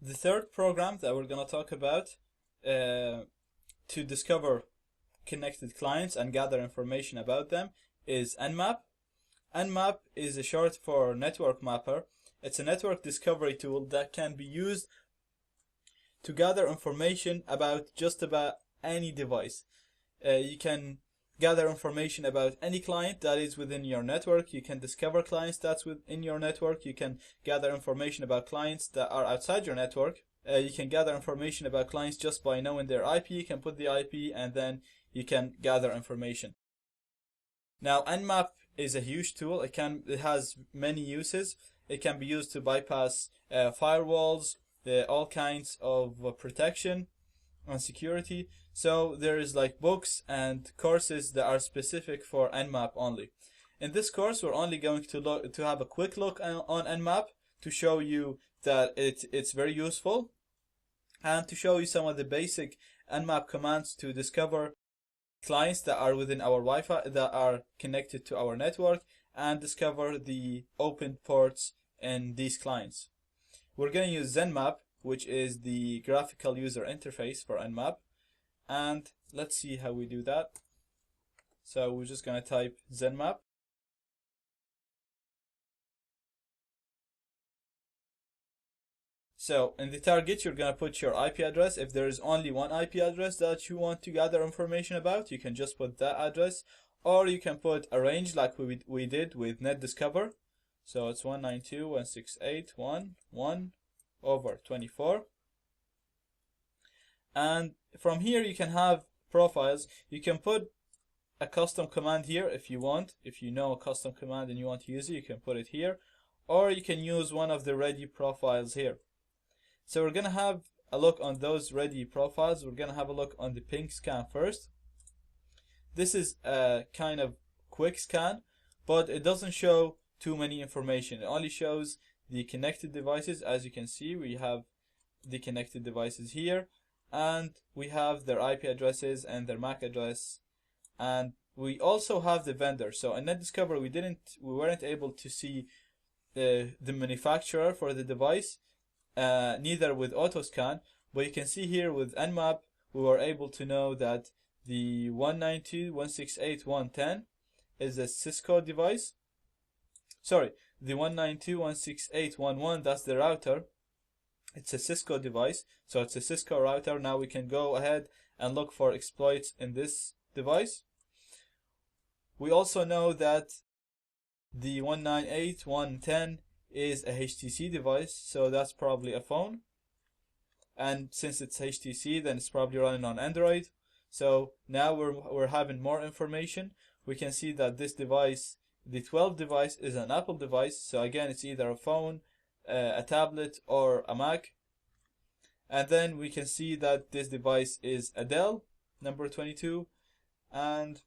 The third program that we're going to talk about to discover connected clients and gather information about them is Nmap. Nmap is a short for Network Mapper. It's a network discovery tool that can be used to gather information about just about any device. You can gather information about any client that is within your network. You can discover clients that's within your network. You can gather information about clients that are outside your network. You can gather information about clients just by knowing their IP. You can put the IP and then you can gather information. Now, Nmap is a huge tool. It has many uses. It can be used to bypass firewalls, all kinds of protection and security. So there is like books and courses that are specific for Nmap only. In this course, we're only going to have a quick look on Nmap to show you that it's very useful, and to show you some of the basic Nmap commands to discover clients that are within our Wi-Fi, that are connected to our network, and discover the open ports in these clients. We're going to use Nmap, which is the graphical user interface for Nmap, and let's see how we do that. So we're just going to type Nmap. So in the target, you're going to put your IP address. If there is only one IP address that you want to gather information about, you can just put that address, or you can put a range like we did with NetDiscover. So it's 192.168.1.1/24. And from here you can have profiles. You can put a custom command here if you want. If you know a custom command and you want to use it, you can put it here, or you can use one of the ready profiles here. So we're going to have a look on those ready profiles. We're going to have a look on the ping scan first. This is a kind of quick scan, but it doesn't show too many information. It only shows the connected devices. As you can see, we have the connected devices here, and we have their IP addresses and their MAC address, and we also have the vendor. So in NetDiscover, we weren't able to see the manufacturer for the device, neither with AutoScan, but you can see here with Nmap we were able to know that the 192.168.1.10 is a Cisco device. Sorry, the 192.168.1.1, that's the router. It's a Cisco device, so it's a Cisco router. Now we can go ahead and look for exploits in this device. We also know that the 198.1.10 is a HTC device, so that's probably a phone. And since it's HTC, then it's probably running on Android. So now we're having more information. We can see that this device, the 12 device, is an Apple device. So again, it's either a phone, a tablet, or a Mac. And then we can see that this device is a Dell, number 22. And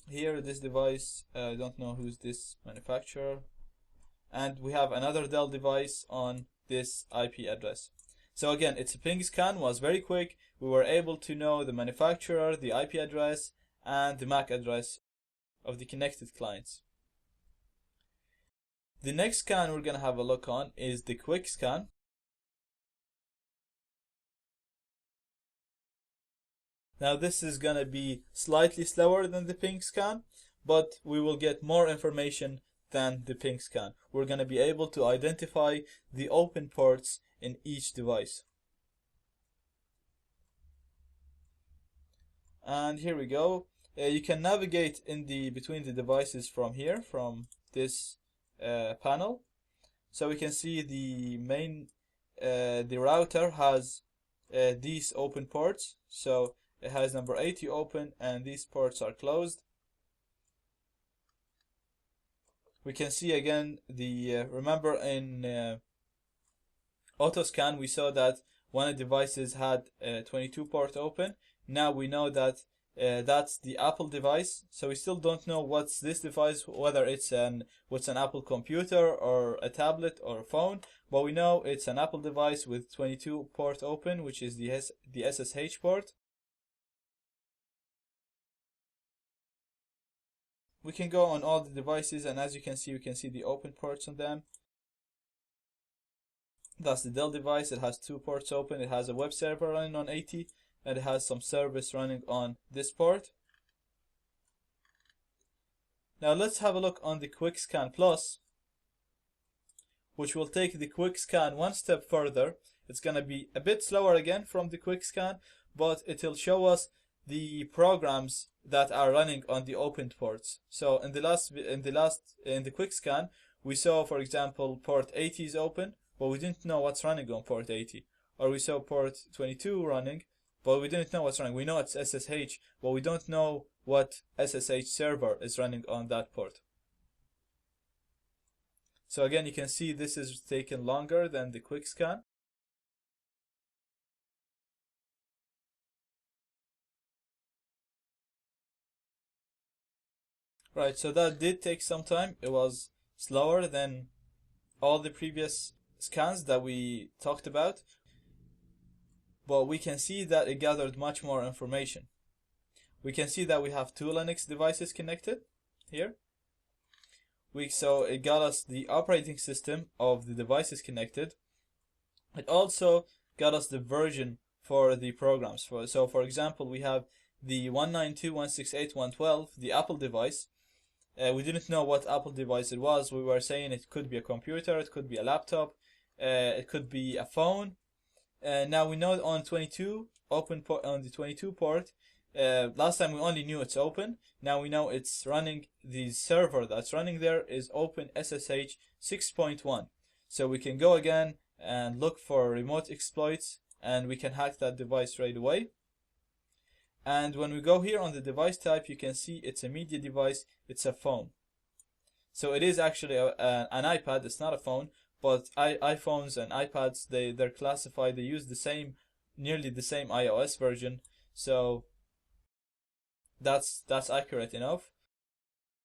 here, this device, I don't know who's this manufacturer. And we have another Dell device on this IP address. So again, its ping scan was very quick. We were able to know the manufacturer, the IP address, and the MAC address of the connected clients. The next scan we're going to have a look on is the quick scan. Now this is going to be slightly slower than the ping scan, but we will get more information than the ping scan. We're going to be able to identify the open ports in each device. And here we go. You can navigate in between the devices from here, from this panel. So we can see the main, the router has these open ports. So it has number 80 open and these ports are closed. We can see again the, remember in AutoScan we saw that one of the devices had 22 port open. Now we know that that's the Apple device. So we still don't know what's this device, whether it's an Apple computer or a tablet or a phone, but we know it's an Apple device with 22 port open, which is the SSH port. We can go on all the devices, and as you can see, we can see the open ports on them. That's the Dell device. It has 2 ports open. It has a web server running on 80, and it has some service running on this port. Now let's have a look on the Quick Scan Plus, which will take the Quick Scan one step further. It's going to be a bit slower again from the Quick Scan, but it will show us the programs that are running on the opened ports. So in the Quick Scan, we saw, for example, port 80 is open, but we didn't know what's running on port 80. Or we saw port 22 running, but we didn't know what's running. We know it's SSH, but we don't know what SSH server is running on that port. So again, you can see this is taking longer than the Quick Scan. Right, so that did take some time. It was slower than all the previous scans that we talked about, but we can see that it gathered much more information. We can see that we have 2 Linux devices connected here. So it got us the operating system of the devices connected. It also got us the version for the programs. So for example, we have the 192.168.112, the Apple device. We didn't know what Apple device it was. We were saying it could be a computer, it could be a laptop, it could be a phone. Now we know on 22 open on the 22 port. Last time we only knew it's open. Now we know it's running. The server that's running there is open SSH 6.1. So we can go again and look for remote exploits, and we can hack that device right away. And when we go here on the device type, you can see it's a media device, it's a phone. So it is actually an iPad, it's not a phone, but iPhones and iPads, they're classified, they use nearly the same iOS version. So that's accurate enough.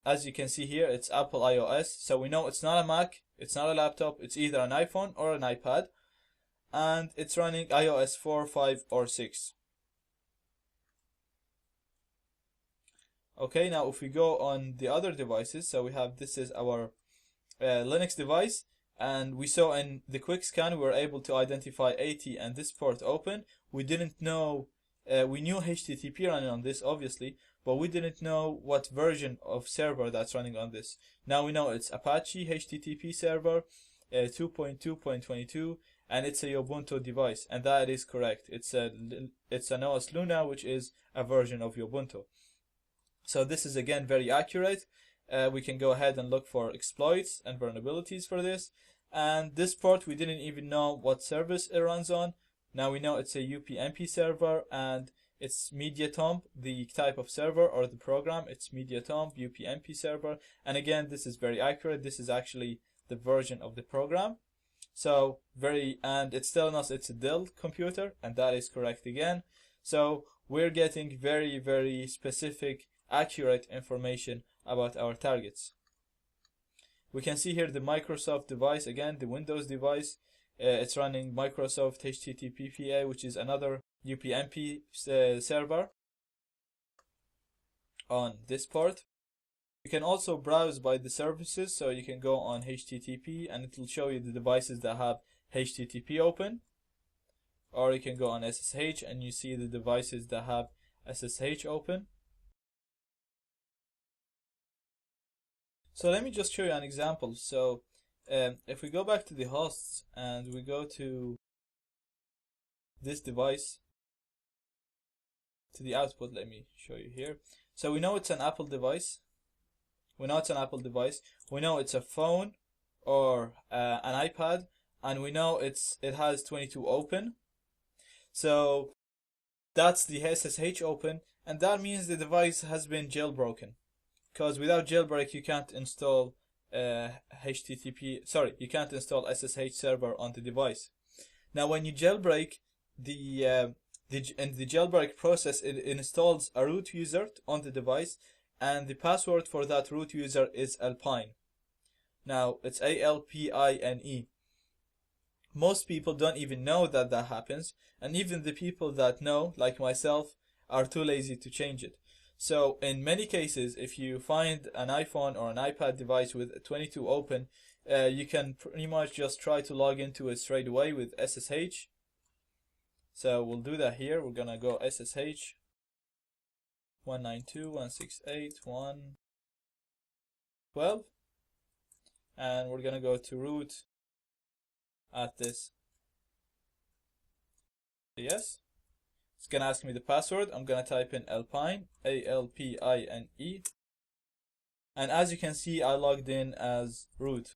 As you can see here, it's Apple iOS, so we know it's not a Mac, it's not a laptop, it's either an iPhone or an iPad, and it's running iOS 4, 5, or 6. Okay, now if we go on the other devices, so we have, this is our Linux device, and we saw in the Quick Scan we were able to identify 80 and this port open. We didn't know, we knew HTTP running on this obviously, but we didn't know what version of server that's running on this. Now we know it's Apache HTTP server 2.2.22, and it's a Ubuntu device, and that is correct. It's an OS Luna, which is a version of Ubuntu. So this is again very accurate. We can go ahead and look for exploits and vulnerabilities for this. And this port, we didn't even know what service it runs on. Now we know it's a UPnP server, and it's MediaTomp, the type of server or the program. It's MediaTomp UPnP server. And again, this is very accurate. This is actually the version of the program. So and it's telling us it's a Dell computer, and that is correct again. So we're getting very, very specific, accurate information about our targets. We can see here the Microsoft device, again the Windows device. It's running Microsoft HTTPPA, which is another UPnP server on this port. You can also browse by the services, so you can go on HTTP and it will show you the devices that have HTTP open, or you can go on SSH and you see the devices that have SSH open. So let me just show you an example. So if we go back to the hosts and we go to this device, to the output, let me show you here. So we know it's an Apple device. We know it's an Apple device. We know it's a phone or an iPad, and we know it has 22 open. So that's the SSH open, and that means the device has been jailbroken. Because without jailbreak, you can't install you can't install SSH server on the device. Now, when you jailbreak, in the jailbreak process, it installs a root user on the device, and the password for that root user is Alpine. Now, it's ALPINE. Most people don't even know that happens, and even the people that know, like myself, are too lazy to change it. So in many cases, if you find an iPhone or an iPad device with 22 open, you can pretty much just try to log into it straight away with SSH. So we'll do that here. We're gonna go SSH 192.168.1.12, and we're gonna go to root at this. Yes, it's gonna ask me the password. I'm gonna type in Alpine, ALPINE, and as you can see, I logged in as root.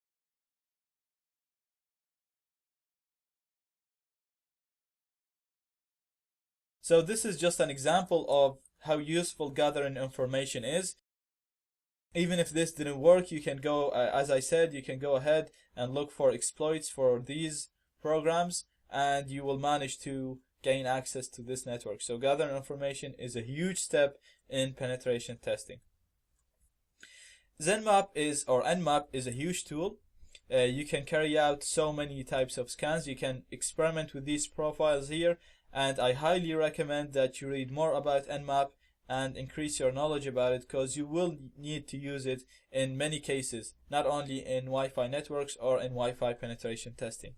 So this is just an example of how useful gathering information is. Even if this didn't work, you can go, as I said, you can go ahead and look for exploits for these programs, and you will manage to gain access to this network. So gathering information is a huge step in penetration testing. Nmap is a huge tool. You can carry out so many types of scans. You can experiment with these profiles here, and I highly recommend that you read more about Nmap and increase your knowledge about it, because you will need to use it in many cases, not only in Wi-Fi networks or in Wi-Fi penetration testing.